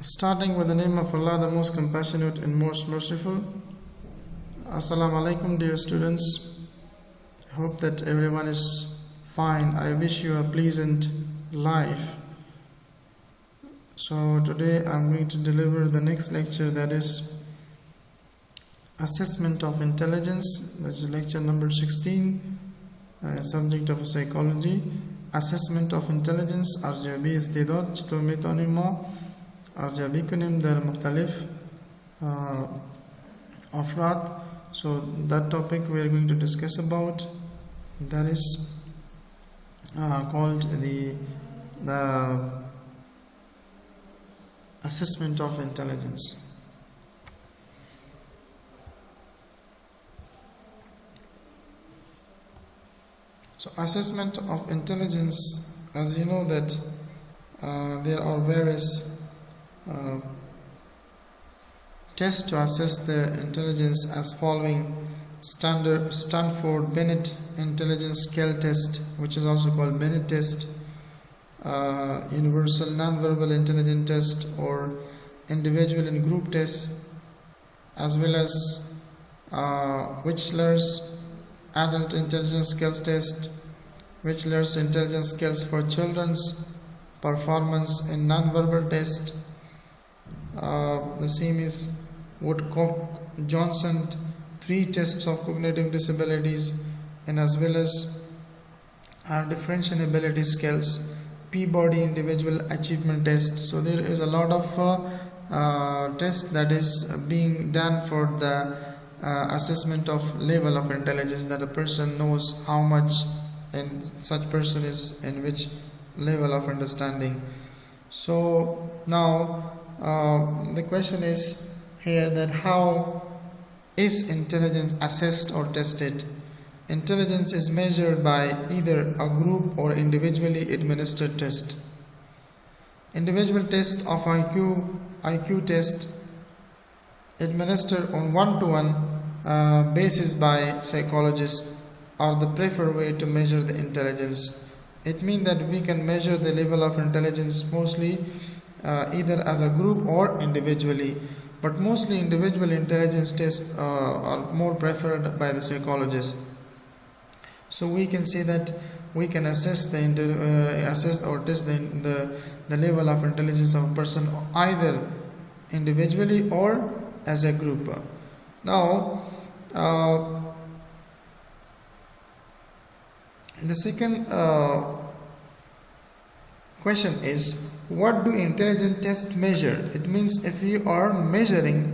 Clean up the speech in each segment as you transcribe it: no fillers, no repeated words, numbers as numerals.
Starting with the name of Allah, the most compassionate and most merciful. Assalamu alaikum, dear students. Hope that everyone is fine. I wish you a pleasant life. So today I'm going to deliver the next lecture, that is Assessment of Intelligence. That's lecture number 16, subject of psychology. Assessment of Intelligence. ارزیابی استعداد. چطور میتونیم ما ارزیابی کنیم در مختلف افراد. So that topic we are going to discuss about, that is called the assessment of intelligence. So assessment of intelligence, as you know that there are various tests to assess the intelligence as following: Stanford Binet Intelligence Scale Test, which is also called Binet Test, Universal Nonverbal Intelligence Test, or Individual and Group Test, as well as Wechsler's Adult Intelligence Skills Test, Wechsler's Intelligence Skills for Children's Performance in Nonverbal Test. The same is Woodcock-Johnson 3 tests of cognitive disabilities, and as well as differential ability skills, Peabody Individual Achievement Test. So there is a lot of tests that is being done for the assessment of level of intelligence, that a person knows how much and such person is in which level of understanding. So now the question is here that how is intelligence assessed or tested? Intelligence is measured by either a group or individually administered test. Individual test of IQ test administered on one-to-one basis by psychologists are the preferred way to measure the intelligence. It means that we can measure the level of intelligence mostly either as a group or individually, but mostly individual intelligence tests are more preferred by the psychologists. So we can say that we can assess or test the level of intelligence of a person either individually or as a group. Now the second question is, what do intelligence tests measure? It means if you are measuring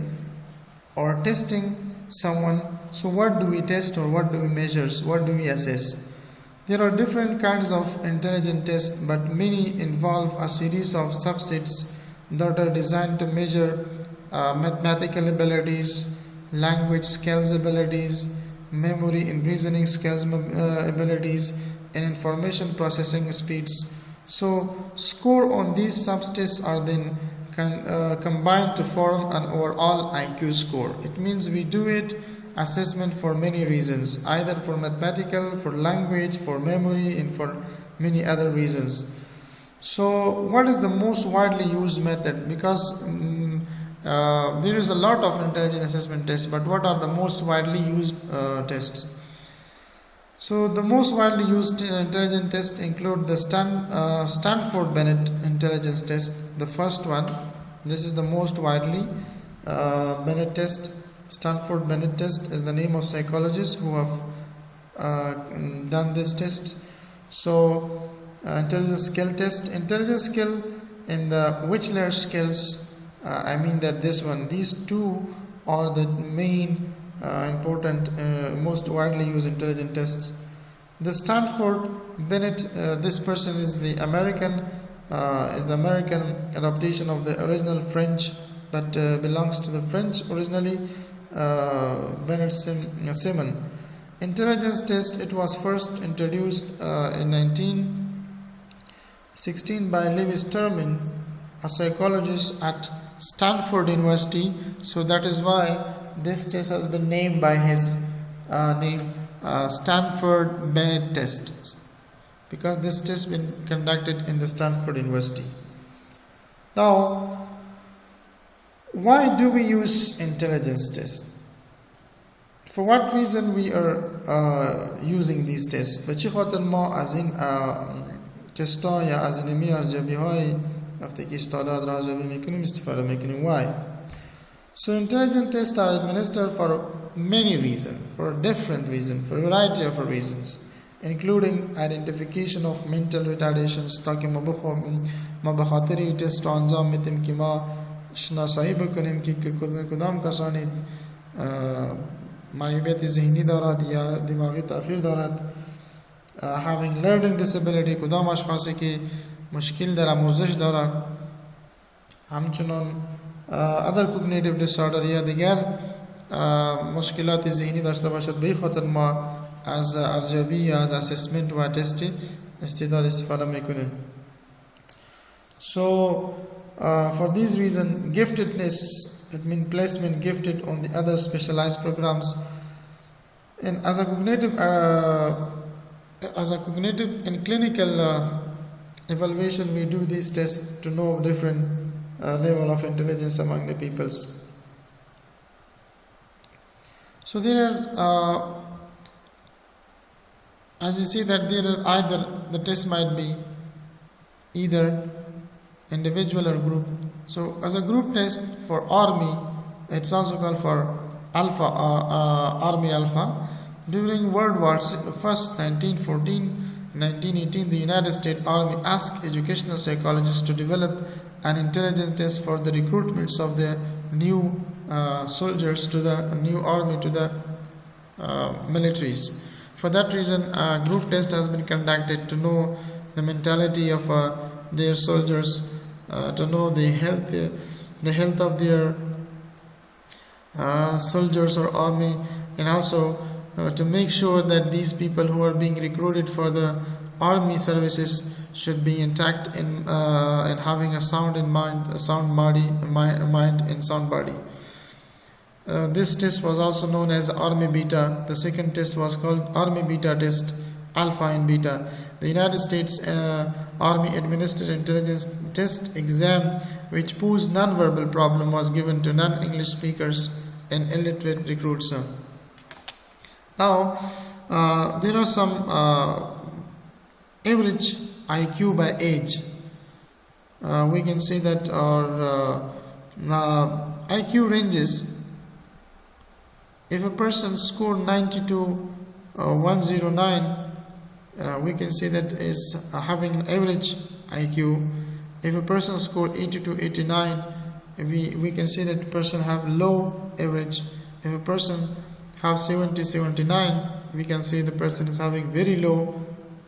or testing someone, so what do we test or what do we measure? What do we assess? There are different kinds of intelligence tests, but many involve a series of subsets that are designed to measure mathematical abilities, language skills abilities, memory and reasoning skills abilities, and information processing speeds. So score on these subtests are then combined to form an overall IQ score. It means we do it assessment for many reasons, either for mathematical, for language, for memory, and for many other reasons. So what is the most widely used method? Because there is a lot of intelligence assessment tests, but what are the most widely used tests? So the most widely used intelligence tests include the Stanford Binet Intelligence Test, the first one. This is the most widely Binet test. Stanford Binet Test is the name of psychologists who have done this test. So intelligence skill test, intelligence skill in the Wechsler skills. I mean that this one, these two are the main important, most widely used intelligence tests. The Stanford Binet, this person is the American adaptation of the original French, but belongs to the French originally. Binet Simon intelligence test. It was first introduced in 1916 by Lewis Terman, a psychologist at Stanford University. So that is why this test has been named by his name, Stanford Binet test, because this test has been conducted in the Stanford University. Now why do we use intelligence tests? For what reason we are using these tests؟ به چه خاطر ما از این تستا یا از این ارزیابی های وقتی که استعداد را ارزیابی میکنیم استفاده میکنیم؟ why؟ So intelligence tests are administered for many reasons, for different reasons, for a variety of reasons, including identification of mental retardations. تاکه ما به خاطر این تست را انجام میدیم که ما شناسایی بکنیم که کدام کسانی معیوبیت ذهنی دارد یا دماغی تأخیر دارد، having learning disability، کدام اشخاصی که مشکل در آموزش دارد، همچنان other cognitive disorder یا دیگر مشکلات ذهنی داشته باشد. به این خاطر ما از ارزیابی یا از اسسمنت و تست استعداد استفاده میکنیم. So for this reason giftedness, it means placement gifted on the other specialized programs. And as a cognitive and clinical evaluation, we do these tests to know different level of intelligence among the peoples. So there are, as you see that there are either the test might be either individual or group. So as a group test for army, it's also called for Alpha, Army Alpha. During World War I, 1914, 1918, the United States Army asked educational psychologists to develop an intelligence test for the recruitments of the new soldiers to the new army, to the militaries. For that reason, a group test has been conducted to know the mentality of their soldiers, to know the health of their soldiers or army, and also to make sure that these people who are being recruited for the army services should be intact and having a sound in mind, a sound body, mind and sound body. This test was also known as Army Beta. The second test was called Army Beta test, Alpha and Beta. The United States Army administered intelligence test exam which posed non-verbal problem was given to non-English speakers and illiterate recruits. Now there are some average IQ by age. We can say that our IQ ranges. If a person scored 90 to 109, we can say that is having an average IQ. If a person scored 80 to 89, we can say that person have low average. If a person have 70 79, we can say the person is having very low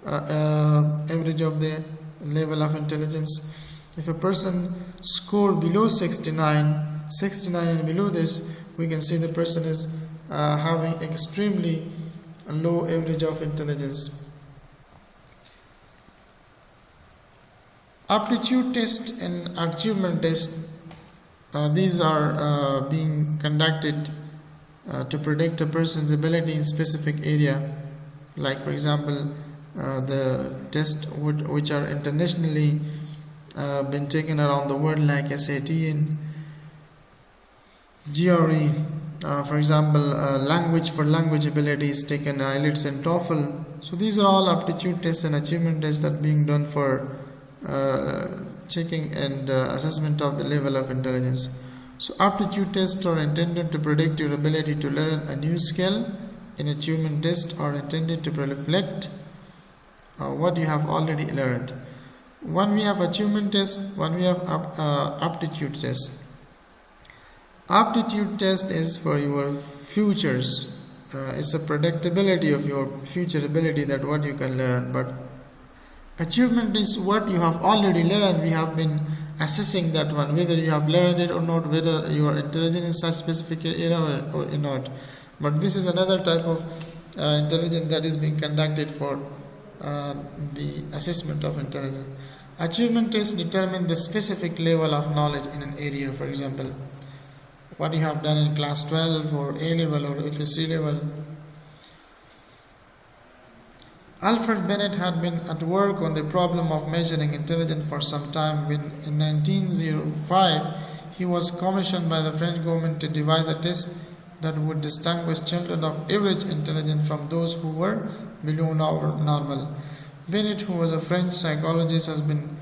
average of the level of intelligence. If a person scored below 69 and below this, we can say the person is having extremely low average of intelligence. Aptitude test and achievement test, these are being conducted to predict a person's ability in specific area. Like for example, the tests which are internationally been taken around the world, like SAT and GRE. For example, language ability is taken, IELTS and TOEFL. So these are all aptitude tests and achievement tests that are being done for checking and assessment of the level of intelligence. So aptitude tests are intended to predict your ability to learn a new skill, and achievement tests are intended to reflect what you have already learned. One we have achievement test, one we have aptitude test. Aptitude test is for your futures. It's a predictability of your future ability, that what you can learn. But achievement is what you have already learned. We have been assessing that one, whether you have learned it or not, whether you are intelligent in such specific area or not. But this is another type of intelligence that is being conducted for the assessment of intelligence. Achievement tests determine the specific level of knowledge in an area. For example, what you have done in class 12 or A level or FSC level. Alfred Bennett had been at work on the problem of measuring intelligence for some time when in 1905 he was commissioned by the French government to devise a test that would distinguish children of average intelligence from those who were below normal. Binet, who was a French psychologist, has been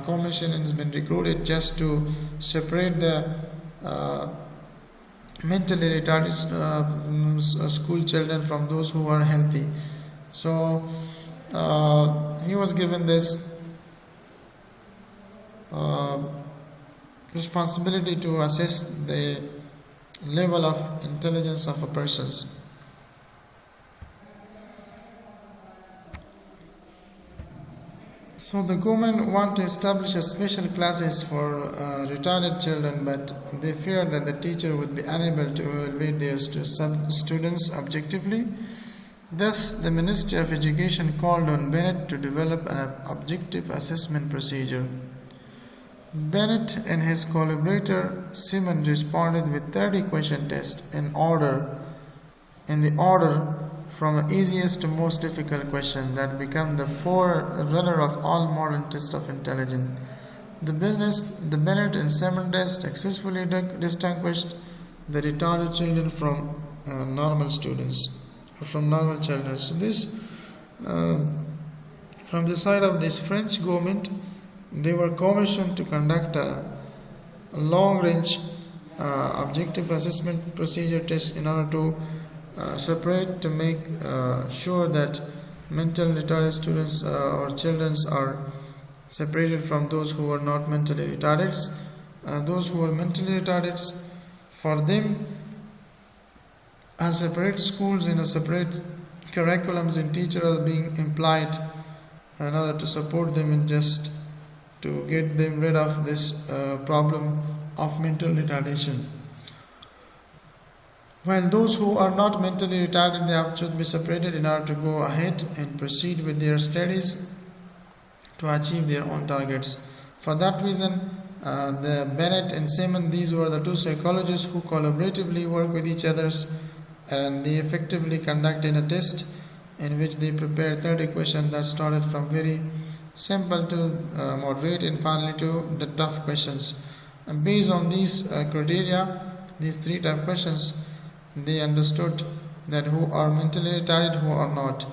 commissioned and has been recruited just to separate the mentally retarded school children from those who are healthy. So he was given this responsibility to assess the level of intelligence of a person. So the government want to establish a special classes for retarded children, but they fear that the teacher would be unable to evaluate their students objectively. Thus, the Ministry of Education called on Binet to develop an objective assessment procedure. Binet and his collaborator Simon responded with 30 question tests in the order from easiest to most difficult question that become the forerunner of all modern tests of intelligence. The Binet and Simon test successfully distinguished the retarded children from normal students, from normal children. So this, from the side of this French government, they were commissioned to conduct a long-range objective assessment procedure test in order to separate, to make sure that mentally retarded students or children are separated from those who are not mentally retarded. Those who are mentally retarded, for them, separate schools in a separate curriculums and teachers are being implied in order to support them in just to get them rid of this problem of mental retardation. While those who are not mentally retarded, they should be separated in order to go ahead and proceed with their studies to achieve their own targets. For that reason, the Binet and Simon, these were the two psychologists who collaboratively worked with each other, and they effectively conducted a test in which they prepared 30 questions that started from very simple to moderate and finally to the tough questions. And based on these criteria, these three tough questions, they understood that who are mentally retarded, who are not.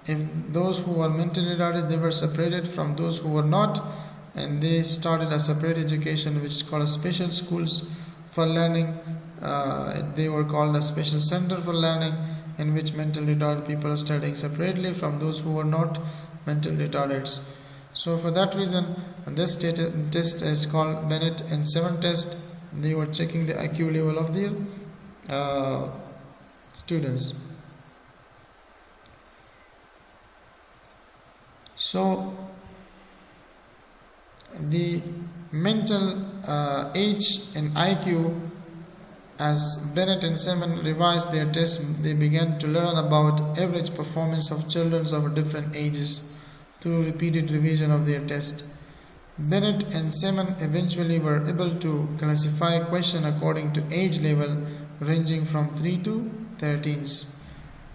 If those who are mentally retarded, they were separated from those who were not, and they started a separate education which is called special schools for learning. They were called a special center for learning, in which mentally retarded people are studying separately from those who are not mentally retarded. So for that reason, this test is called Binet and Simon test. They were checking the IQ level of their students. So the mental age and IQ, as Binet and Simon revised their tests, they began to learn about average performance of children of different ages through repeated revision of their test. Binet and Simon eventually were able to classify questions according to age level ranging from 3 to 13.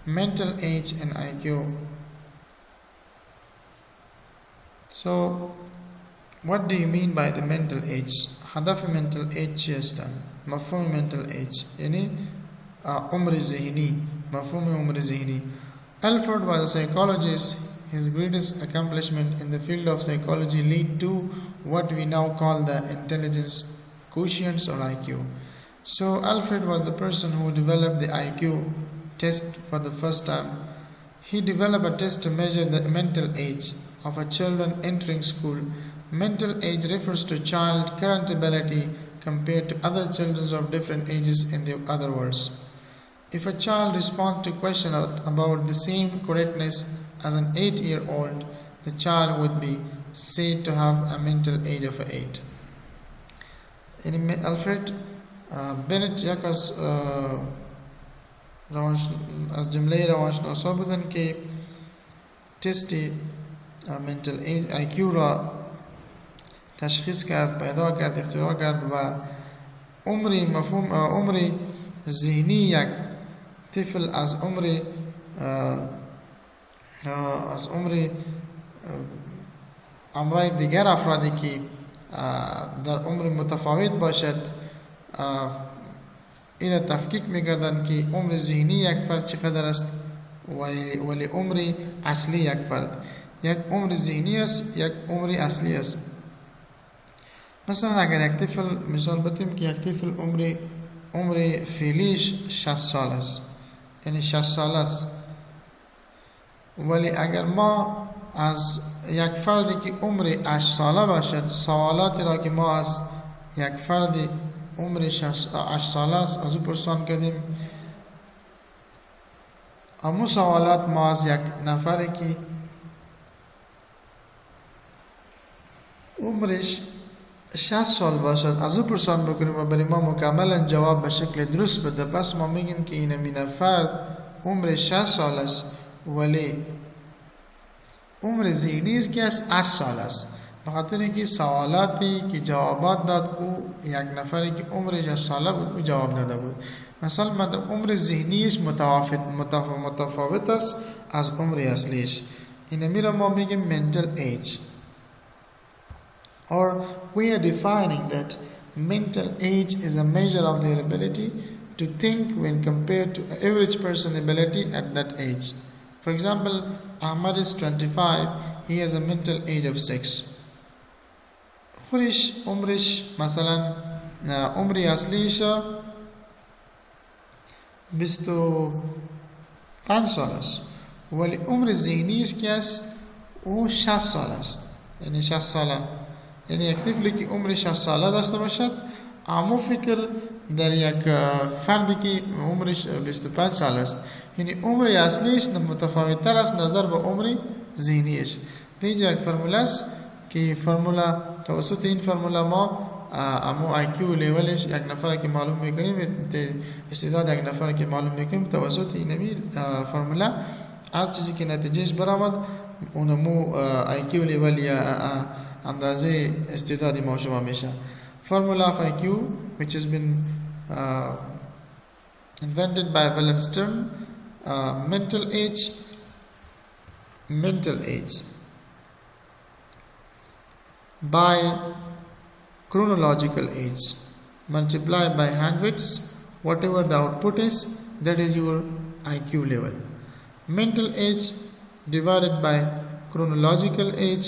Mental age and IQ. So, what do you mean by the mental age? هدف mental age يستن مفهوم mental age يعني عمر ذهني مفهوم عمر ذهني. Alfred was a psychologist. His greatest accomplishment in the field of psychology lead to what we now call the intelligence quotient or IQ. So Alfred was the person who developed the IQ test for the first time. He developed a test to measure the mental age of a children entering school. Mental age refers to child current ability compared to other children of different ages. In the other words, if a child responds to question about the same correctness as an 8-year-old, the child would be said to have a mental age of 8. In Alfred Binet yakas از جمله روانشناسا بودن که تستی منتل IQ را تشخیص کرد، پیدا کرد، اختراع کرد و مفهوم عمری ذهنی یک طفل از عمر امرای دیگر افرادی که در عمر متفاوت باشد این تفکیک می‌کردند که عمر ذهنی یک فرد چقدر است ولی عمر اصلی یک فرد یک عمر ذهنی است یک عمر اصلی است. مثلا اگر یک طفل مثال بتیم که یک طفل عمر فعلیش 60 سال است، یعنی 60 سال است، ولی اگر ما از یک فردی که عمر 8 ساله باشد سوالاتی را که ما از یک فرد عمر 8 ساله است از او پرسان کردیم، اما سوالات ما از یک نفری که عمرش 60 سال باشد از او پرسان بکنیم و برای ما مکملا جواب به شکل درست بده، پس ما میگیم که این فرد عمر 60 سال است ولی عمر ذهنی است که از 8 سال است، به خاطر اینکه سوالاتی که جوابات داد او یک نفری که عمرش 8 ساله بود او جواب داده بود. مثلا عمر ذهنیش متفاوت است از عمر اصلیش. این را ما میگیم mental age. Or we are defining that mental age is a measure of their ability to think when compared to average person ability at that age. For example, Ahmad is 25, he has a mental age of 6. خودش عمرش مثلا عمری اصلیش 25 سال است ولی عمر ذهنیش که است او 60 سال است، یعنی 60 ساله، یعنی یک طفلی که عمر 60 ساله داشته باشد اما فکر در یک فردی که عمرش 25 سال است، یعنی عمر اصلیش متفاوت تر است نظر به عمر ذهنیش. اینجا یک فرموله است که فرموله توسط این فرموله ما اما IQ لیولش یک نفر که معلوم میکنیم، استعداد یک نفر که معلوم میکنیم توسط این فرموله هر چیزی که نتیجهش برآمد اونمو IQ لیول یا اندازه استعداد ما شما میشه. Formula of IQ which has been invented by Wilhelm Stern. Mental age by chronological age multiplied by hundreds, whatever the output is, that is your IQ level. Mental age divided by chronological age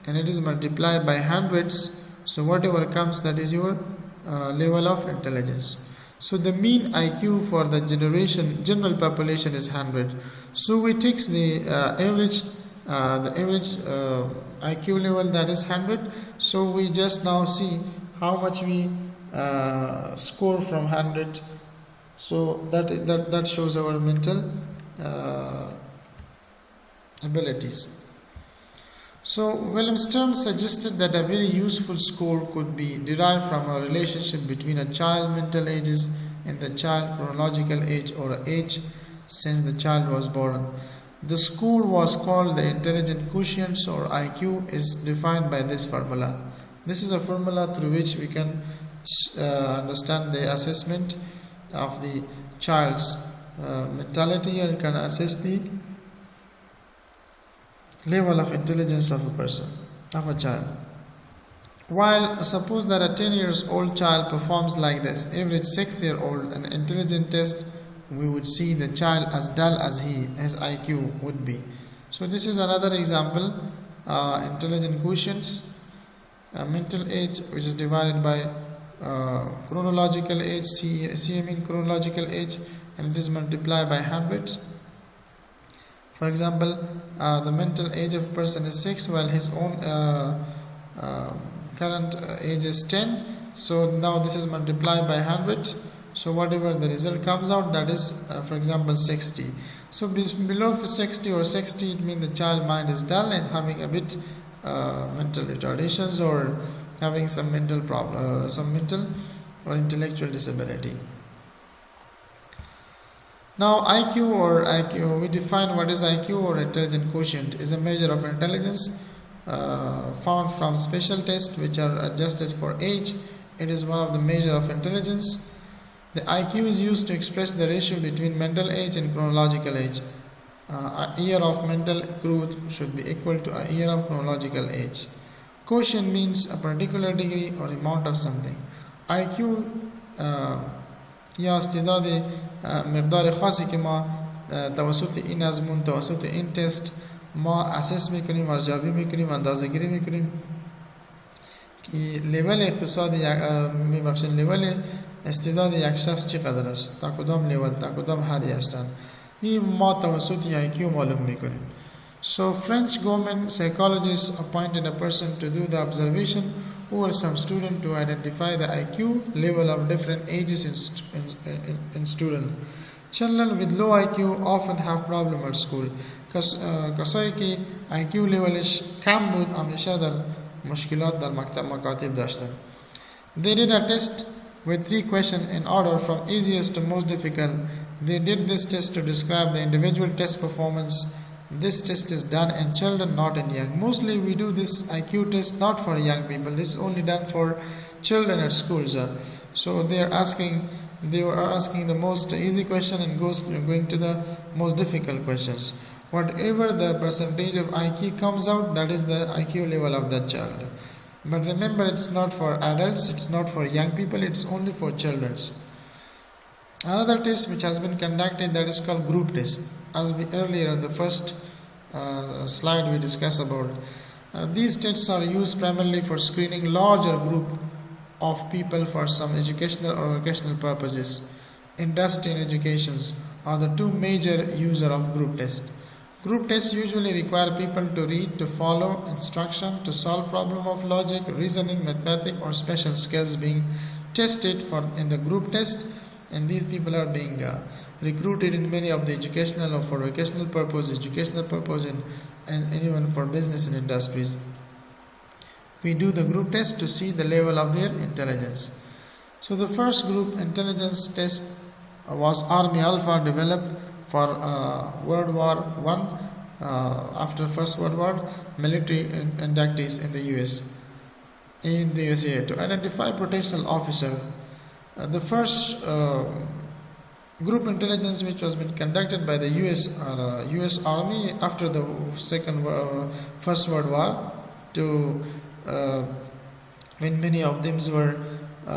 and it is multiplied by hundreds, so whatever comes that is your level of intelligence. So the mean IQ for the general population is 100. So we take the average IQ level, that is 100. So we just now see how much we score from 100. So that shows our mental abilities. So Wilhelm Stern suggested that a very useful score could be derived from a relationship between a child's mental ages and the child's chronological age or age since the child was born. The score was called the intelligence quotient, or IQ is defined by this formula. This is a formula through which we can understand the assessment of the child's mentality and can assess the level of intelligence of a person, of a child. While suppose that a 10 years old child performs like this average 6-year-old an intelligence test, we would see the child as dull as his IQ would be. So this is another example, intelligence quotients, mental age which is divided by chronological age, CM in chronological age, and it is multiplied by hundreds. For example, the mental age of a person is 6 while his own current age is 10. So now this is multiplied by 100. So whatever the result comes out, that is for example 60. So below 60 or 60, it means the child mind is dull and having a bit mental retardations or having some mental problem, some mental or intellectual disability. Now IQ, we define what is IQ or intelligence quotient is a measure of intelligence found from special tests which are adjusted for age. It is one of the measure of intelligence. The IQ is used to express the ratio between mental age and chronological age. A year of mental growth should be equal to a year of chronological age. Quotient means a particular degree or amount of something. IQ یا استعداد مقدار خاصی که ما توسط این آزمون، توسط این تست ما اسس میکنیم، ارزیابی میکنیم، اندازه گیری میکنیم که لیول اقتصاد لیول استعداد یک شخص چقدر است، تا کدام لیول، تا کدام حدی هستند. این ما توسط IQ معلوم میکنیم. So French government psychologists appointed a person to do the observation over some student to identify the IQ level of different ages in student. Children with low IQ often have problem at school. کسایی که IQ levelش کم بود همیشه در مشکلات در مکاتب داشتن. They did a test with 3 questions in order from easiest to most difficult. They did this test to describe the individual test performance. This test is done in children, not in young. Mostly we do this IQ test not for young people. This is only done for children at schools. So they were asking the most easy question and going to the most difficult questions. Whatever the percentage of IQ comes out, that is the IQ level of that child. But remember, it's not for adults, it's not for young people, it's only for children. Another test which has been conducted, that is called group test. As we earlier in the first slide we discussed about. These tests are used primarily for screening larger group of people for some educational or vocational purposes. Industry and educations are the 2 major users of group tests. Group tests usually require people to read, to follow instruction, to solve problem of logic, reasoning, mathematics, or special skills being tested in the group test. And these people are being recruited in many of the educational or for vocational purpose, and even for business and industries. We do the group test to see the level of their intelligence. So the first group intelligence test was Army Alpha, developed for World War I, after First World War, military inductees in the USA to identify potential officer. The first group intelligence which was been conducted by the US Army after the First World War, to when many of them were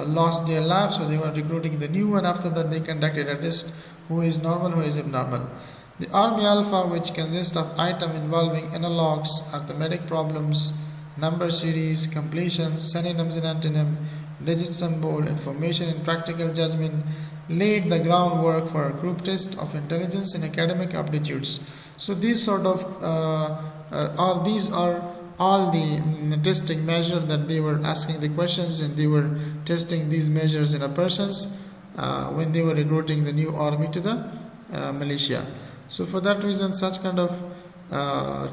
lost their lives, so they were recruiting the new one. After that, they conducted a test: who is normal, who is abnormal. The Army Alpha, which consists of items involving analogs, arithmetic problems, number series, completions, synonyms and antonyms, digits and bold, information and practical judgment, laid the groundwork for a group test of intelligence and academic aptitudes. So these sort of all the testing measures that they were asking the questions, and they were testing these measures in a person's when they were recruiting the new army to the militia. So for that reason, such kind of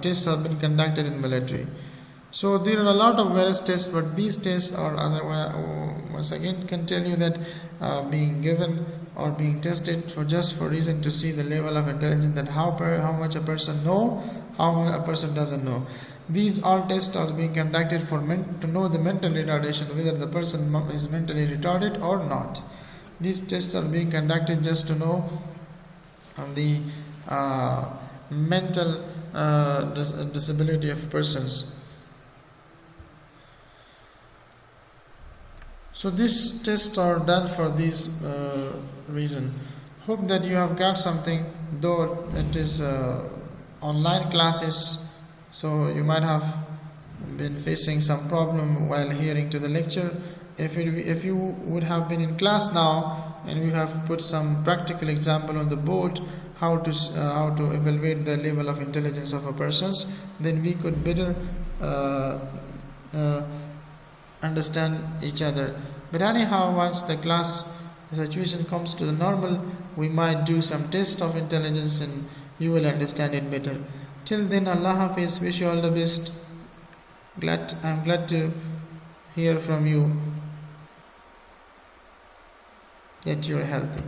tests have been conducted in military. So there are a lot of various tests, but these tests are, once again can tell you that being given or being tested for reason to see the level of intelligence, that how much a person know, how much a person doesn't know. These all tests are being conducted to know the mental retardation, whether the person is mentally retarded or not. These tests are being conducted just to know the mental disability of persons. So these tests are done for this reason. Hope that you have got something, though it is online classes, so you might have been facing some problem while hearing to the lecture. If you would have been in class now and we have put some practical example on the board how to evaluate the level of intelligence of a person, then we could better understand each other. But anyhow, once the situation comes to the normal, we might do some test of intelligence and you will understand it better. Till then, Allah Hafiz, wish you all the best. I'm glad to hear from you that you are healthy.